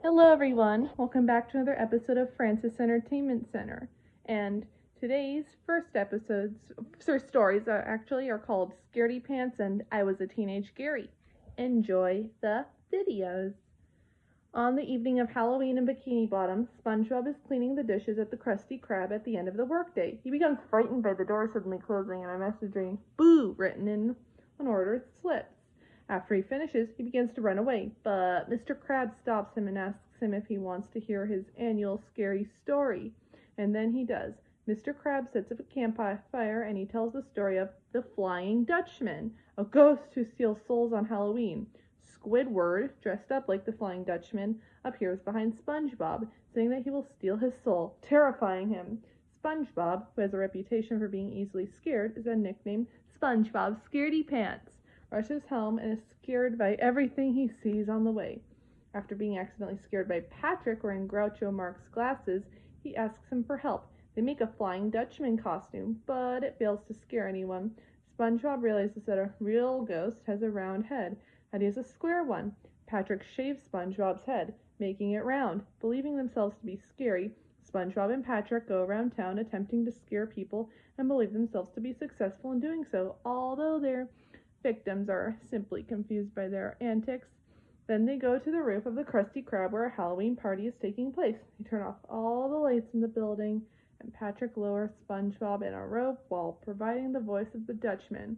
Hello everyone, welcome back to another episode of Francis Entertainment Center. And today's stories are called Scaredy Pants and I Was a Teenage Gary. Enjoy the videos. On the evening of Halloween in Bikini Bottom, SpongeBob is cleaning the dishes at the Krusty Krab at the end of the workday. He becomes frightened by the door suddenly closing and a message reading, "Boo," written in an ordered slips. After he finishes, he begins to run away, but Mr. Krabs stops him and asks him if he wants to hear his annual scary story. And then he does. Mr. Krabs sets up a campfire and he tells the story of the Flying Dutchman, a ghost who steals souls on Halloween. Squidward, dressed up like the Flying Dutchman, appears behind SpongeBob, saying that he will steal his soul, terrifying him. SpongeBob, who has a reputation for being easily scared, is then nicknamed SpongeBob Scaredy Pants, rushes home and is scared by everything he sees on the way. After being accidentally scared by Patrick wearing Groucho Marx's glasses, he asks him for help. They make a Flying Dutchman costume, but it fails to scare anyone. SpongeBob realizes that a real ghost has a round head, and he has a square one. Patrick shaves SpongeBob's head, making it round. Believing themselves to be scary, SpongeBob and Patrick go around town attempting to scare people and believe themselves to be successful in doing so, although their victims are simply confused by their antics. Then they go to the roof of the Krusty Krab where a Halloween party is taking place. They turn off all the lights in the building, and Patrick lowers SpongeBob in a rope while providing the voice of the Dutchman,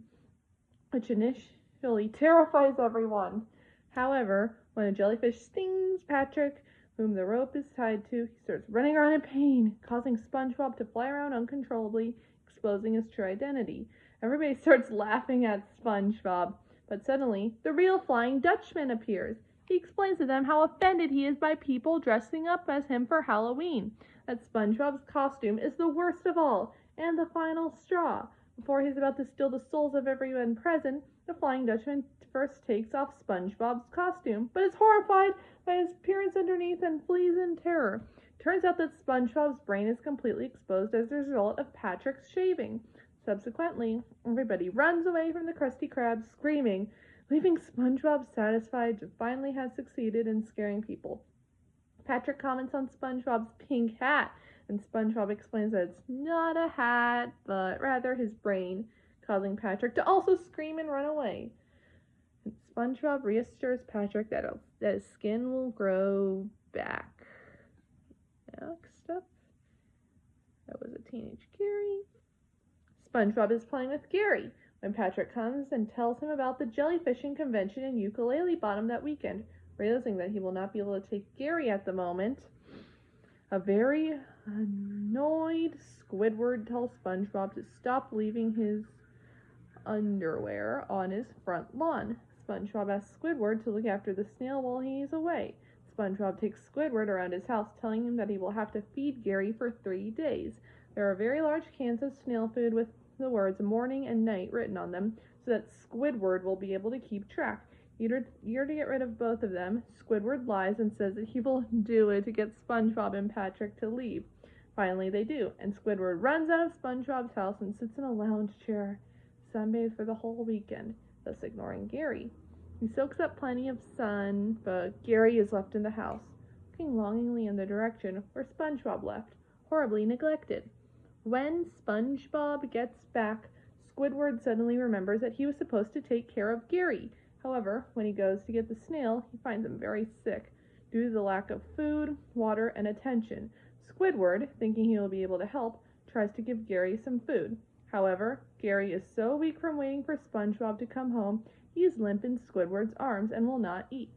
which initially terrifies everyone. However, when a jellyfish stings Patrick, whom the rope is tied to, he starts running around in pain, causing SpongeBob to fly around uncontrollably, exposing his true identity. Everybody starts laughing at SpongeBob, but suddenly, the real Flying Dutchman appears. He explains to them how offended he is by people dressing up as him for Halloween, that SpongeBob's costume is the worst of all, and the final straw. Before he's about to steal the souls of everyone present, the Flying Dutchman first takes off SpongeBob's costume, but is horrified by his appearance underneath and flees in terror. Turns out that SpongeBob's brain is completely exposed as a result of Patrick's shaving. Subsequently, everybody runs away from the Krusty Krab screaming, leaving SpongeBob satisfied to finally have succeeded in scaring people. Patrick comments on SpongeBob's pink hat, and SpongeBob explains that it's not a hat, but rather his brain, causing Patrick to also scream and run away. And SpongeBob reassures Patrick that his skin will grow back. Next up, that was a teenage Gary. SpongeBob is playing with Gary when Patrick comes and tells him about the jellyfishing convention in Ukulele Bottom that weekend. Realizing that he will not be able to take Gary at the moment, a very annoyed Squidward tells SpongeBob to stop leaving his underwear on his front lawn. SpongeBob asks Squidward to look after the snail while he is away. SpongeBob takes Squidward around his house, telling him that he will have to feed Gary for 3 days. There are very large cans of snail food with the words morning and night written on them, so that Squidward will be able to keep track. Eager to get rid of both of them, Squidward lies and says that he will do it to get SpongeBob and Patrick to leave. Finally, they do, and Squidward runs out of SpongeBob's house and sits in a lounge chair, sunbathed for the whole weekend, thus ignoring Gary. He soaks up plenty of sun, but Gary is left in the house, looking longingly in the direction where SpongeBob left, horribly neglected. When SpongeBob gets back, Squidward suddenly remembers that he was supposed to take care of Gary. However, when he goes to get the snail, he finds him very sick, due to the lack of food, water, and attention. Squidward, thinking he will be able to help, tries to give Gary some food. However, Gary is so weak from waiting for SpongeBob to come home, he is limp in Squidward's arms and will not eat.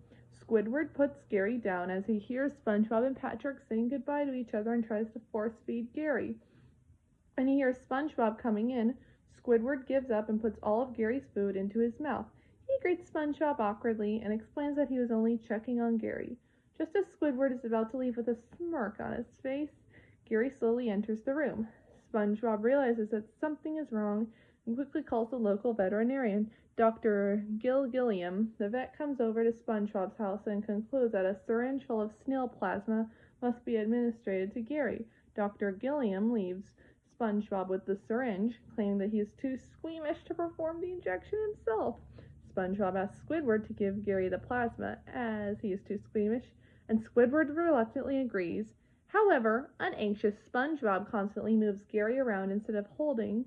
Squidward puts Gary down as he hears SpongeBob and Patrick saying goodbye to each other and tries to force feed Gary. When he hears SpongeBob coming in, Squidward gives up and puts all of Gary's food into his mouth. He greets SpongeBob awkwardly and explains that he was only checking on Gary. Just as Squidward is about to leave with a smirk on his face, Gary slowly enters the room. SpongeBob realizes that something is wrong and quickly calls the local veterinarian, Dr. Gilliam. The vet comes over to SpongeBob's house and concludes that a syringe full of snail plasma must be administered to Gary. Dr. Gilliam leaves SpongeBob with the syringe, claiming that he is too squeamish to perform the injection himself. SpongeBob asks Squidward to give Gary the plasma, as he is too squeamish, and Squidward reluctantly agrees. However, an anxious SpongeBob constantly moves Gary around instead of holding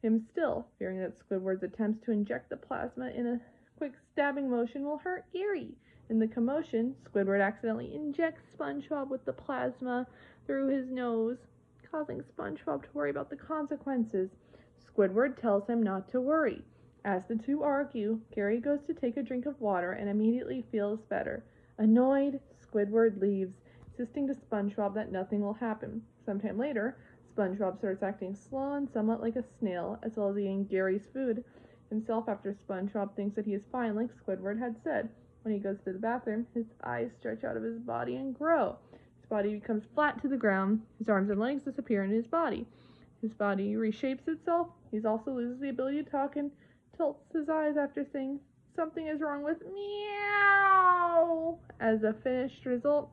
him still, fearing that Squidward's attempts to inject the plasma in a quick stabbing motion will hurt Gary. In the commotion, Squidward accidentally injects SpongeBob with the plasma through his nose, causing SpongeBob to worry about the consequences. Squidward tells him not to worry. As the two argue, Gary goes to take a drink of water and immediately feels better. Annoyed, Squidward leaves, insisting to SpongeBob that nothing will happen. Sometime later, SpongeBob starts acting slow and somewhat like a snail, as well as eating Gary's food himself after SpongeBob thinks that he is fine, like Squidward had said. When he goes to the bathroom, his eyes stretch out of his body and grow. His body becomes flat to the ground. His arms and legs disappear in his body. His body reshapes itself. He also loses the ability to talk and tilts his eyes after saying, "Something is wrong with meow." As a finished result,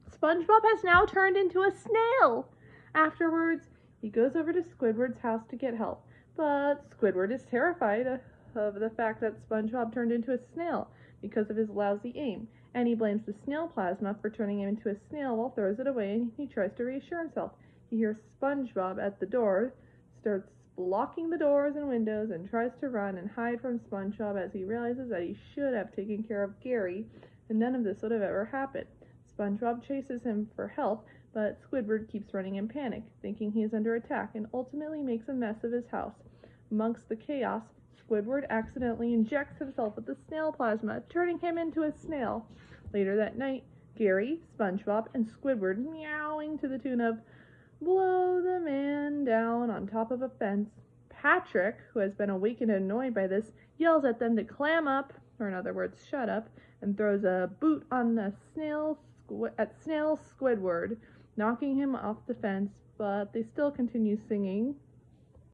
SpongeBob has now turned into a snail. Afterwards, he goes over to Squidward's house to get help, but Squidward is terrified of the fact that SpongeBob turned into a snail because of his lousy aim, and he blames the snail plasma for turning him into a snail while throws it away, and he tries to reassure himself. He hears SpongeBob at the door, starts blocking the doors and windows, and tries to run and hide from SpongeBob as he realizes that he should have taken care of Gary, and none of this would have ever happened. SpongeBob chases him for help, but Squidward keeps running in panic, thinking he is under attack, and ultimately makes a mess of his house. Amongst the chaos, Squidward accidentally injects himself with the snail plasma, turning him into a snail. Later that night, Gary, SpongeBob, and Squidward meowing to the tune of "Blow the man down on top of a fence." Patrick, who has been awakened and annoyed by this, yells at them to clam up, or in other words, shut up, and throws a boot on the snail Squidward, knocking him off the fence, but they still continue singing,